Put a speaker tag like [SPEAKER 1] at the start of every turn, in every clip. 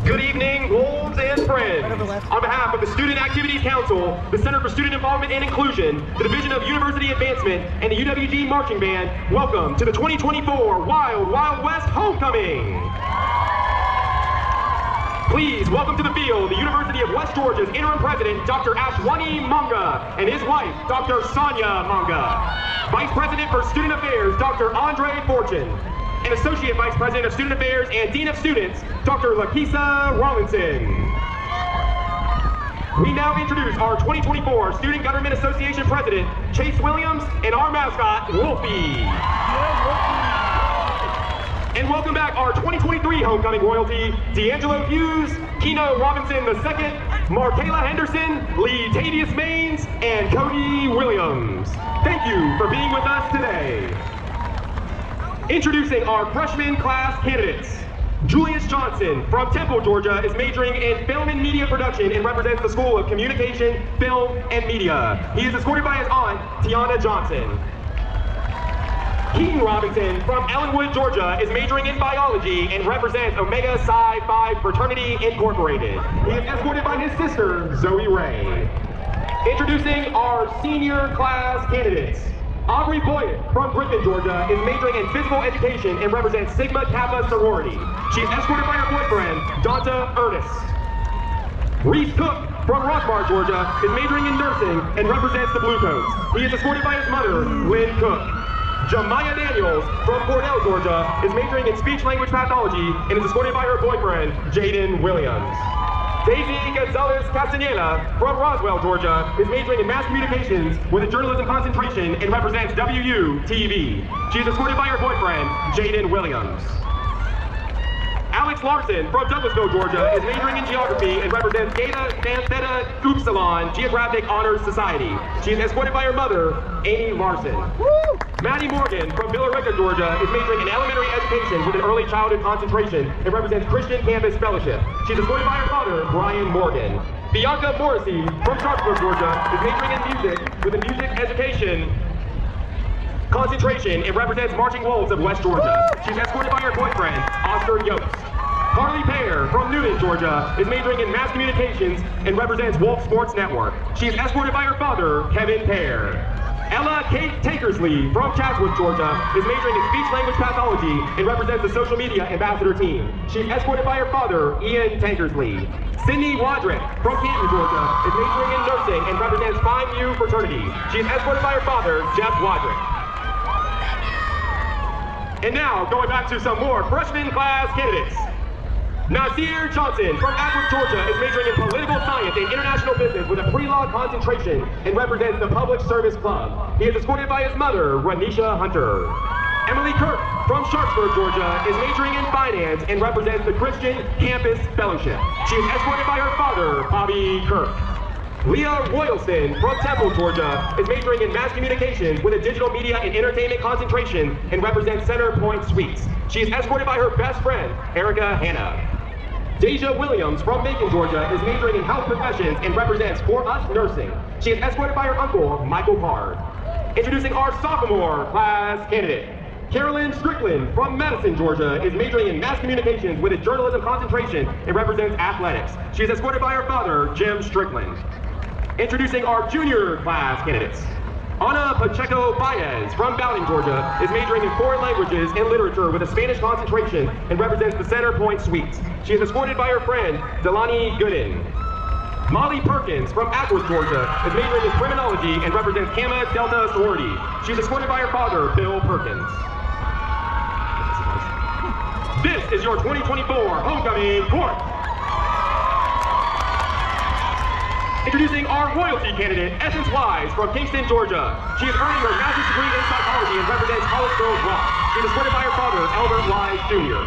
[SPEAKER 1] Good evening, wolves and friends. On behalf of the Student Activities Council, the Center for Student Involvement and Inclusion, the Division of University Advancement, and the UWG Marching Band, welcome to the 2024 Wild Wild West Homecoming. Please welcome to the field the University of West Georgia's interim president, Dr. Ashwani Manga, and his wife, Dr. Sonia Manga. Vice President for Student Affairs, Dr. Andre Fortune. And Associate Vice President of Student Affairs and Dean of Students, Dr. Lakisa Rawlinson. We now introduce our 2024 Student Government Association President, Chase Williams, and our mascot, Wolfie. And welcome back our 2023 homecoming royalty, D'Angelo Hughes, Keno Robinson II, Markayla Henderson, Lee Tavius Maines, and Cody Williams. Thank you for being with us today. Introducing our freshman class candidates. Julius Johnson from Temple, Georgia is majoring in film and media production and represents the School of Communication, Film, and Media. He is escorted by his aunt, Tiana Johnson. Keaton Robinson from Ellenwood, Georgia is majoring in biology and represents Omega Psi Phi Fraternity Incorporated. He is escorted by his sister, Zoe Ray. Introducing our senior class candidates. Aubrey Boyd from Griffin, Georgia is majoring in physical education and represents Sigma Kappa sorority. She is escorted by her boyfriend, Donta Ernest. Reese Cook from Rockmart, Georgia is majoring in nursing and represents the Bluecoats. He is escorted by his mother, Lynn Cook. Jemiah Daniels from Cornell, Georgia is majoring in speech-language pathology and is escorted by her boyfriend, Jaden Williams. Daisy Gonzalez Castaneda from Roswell, Georgia is majoring in mass communications with a journalism concentration and represents WU-TV. She is escorted by her boyfriend, Jaden Williams. Alex Larson from Douglasville, Georgia is majoring in geography and represents Theta Upsilon Geographic Honors Society. She is escorted by her mother, Amy Larson. Maddie Morgan from Villa Rica, Georgia is majoring in elementary education with an early childhood concentration and represents Christian Campus Fellowship. She is escorted by her father, Brian Morgan. Bianca Morrissey from Sharpsburg, Georgia is majoring in music with a music education concentration and represents Marching Wolves of West Georgia. She's escorted by her boyfriend, Oscar Yost. Carly Pear from Newton, Georgia is majoring in mass communications and represents Wolf Sports Network. She is escorted by her father, Kevin Pear. Ella Kate Tankersley from Chatsworth, Georgia, is majoring in speech-language pathology and represents the social media ambassador team. She's escorted by her father, Ian Tankersley. Sydney Wadrick from Canton, Georgia, is majoring in nursing and represents Phi Mu fraternity. She is escorted by her father, Jeff Wadrick. And now, going back to some more freshman class candidates. Nasir Johnson from Atwood, Georgia, is majoring in political science and international business with a pre-law concentration and represents the Public Service Club. He is escorted by his mother, Ranisha Hunter. Emily Kirk from Sharpsburg, Georgia, is majoring in finance and represents the Christian Campus Fellowship. She is escorted by her father, Bobby Kirk. Leah Royalston from Temple, Georgia, is majoring in mass communications with a digital media and entertainment concentration and represents Center Point Suites. She is escorted by her best friend, Erica Hanna. Deja Williams from Macon, Georgia, is majoring in health professions and represents For Us Nursing. She is escorted by her uncle, Michael Card. Introducing our sophomore class candidate. Carolyn Strickland from Madison, Georgia, is majoring in mass communications with a journalism concentration and represents athletics. She is escorted by her father, Jim Strickland. Introducing our junior class candidates. Ana Pacheco Baez from Bowdoin, Georgia, is majoring in foreign languages and literature with a Spanish concentration and represents the Center Point Suites. She is escorted by her friend, Delani Gooden. Molly Perkins from Atwood, Georgia, is majoring in criminology and represents Gamma Delta sorority. She is escorted by her father, Bill Perkins. This is your 2024 homecoming court. Introducing our royalty candidate, Essence Wise from Kingston, Georgia. She is earning her master's degree in psychology and represents College Girls Rock. She is escorted by her father, Albert Wise Jr.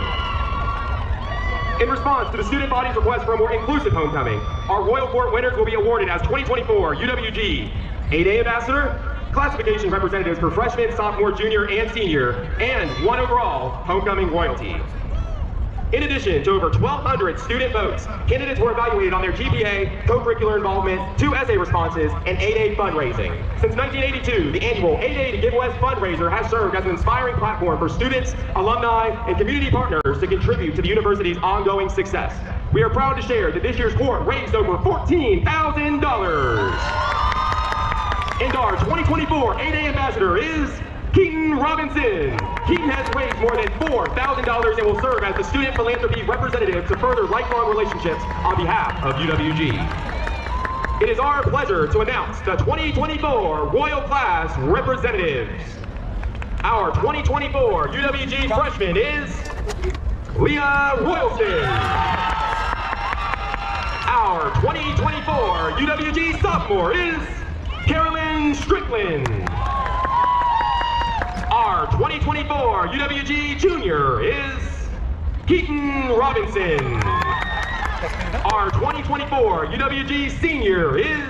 [SPEAKER 1] In response to the student body's request for a more inclusive homecoming, our Royal Court winners will be awarded as 2024 UWG 8A Ambassador, classification representatives for freshman, sophomore, junior, and senior, and one overall homecoming royalty. In addition to over 1,200 student votes, candidates were evaluated on their GPA, co-curricular involvement, 2 essay responses, and 8A fundraising. Since 1982, the annual 8A to Give West fundraiser has served as an inspiring platform for students, alumni, and community partners to contribute to the university's ongoing success. We are proud to share that this year's court raised over $14,000. And our 2024 8A Ambassador is Keaton Robinson. Keaton has raised more than $4,000 and will serve as the student philanthropy representative to further lifelong relationships on behalf of UWG. It is our pleasure to announce the 2024 Royal Class representatives. Our 2024 UWG freshman is Leah Royalston. Our 2024 UWG sophomore is Carolyn Strickland. Our 2024 UWG junior is Keaton Robinson. Our 2024 UWG senior is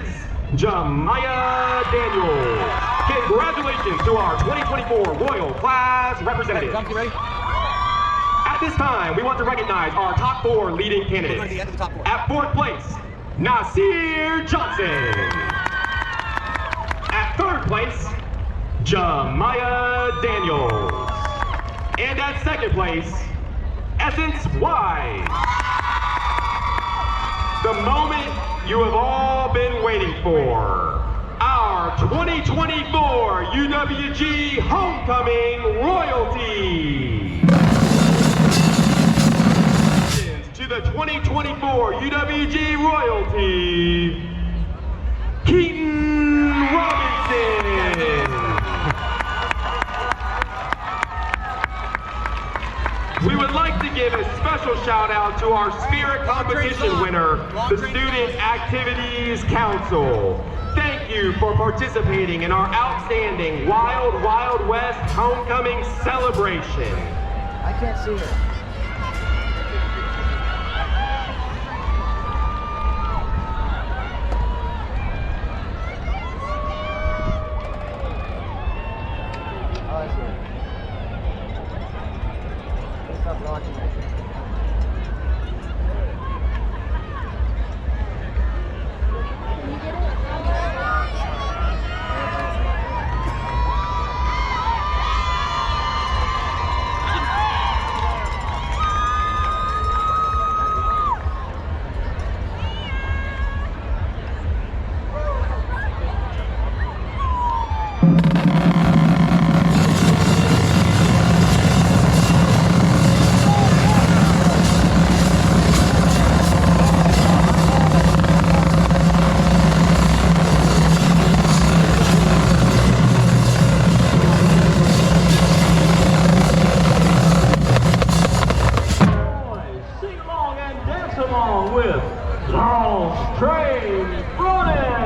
[SPEAKER 1] Jamiah Daniels. Congratulations to our 2024 Royal Class representatives. At this time, we want to recognize our top 4 leading candidates. At 4th place, Nasir Johnson. At 3rd place, Jamiah Daniels. And at 2nd place, Essence Wise. The moment you have all been waiting for. Our 2024 UWG Homecoming Royalty. To the 2024 UWG Royalty, Keaton Robinson. We would like to give a special shout out to our Spirit Competition winner, the Student Activities Council. Thank you for participating in our outstanding Wild Wild West Homecoming celebration.
[SPEAKER 2] I can't see her.
[SPEAKER 3] Along with Long Train Running.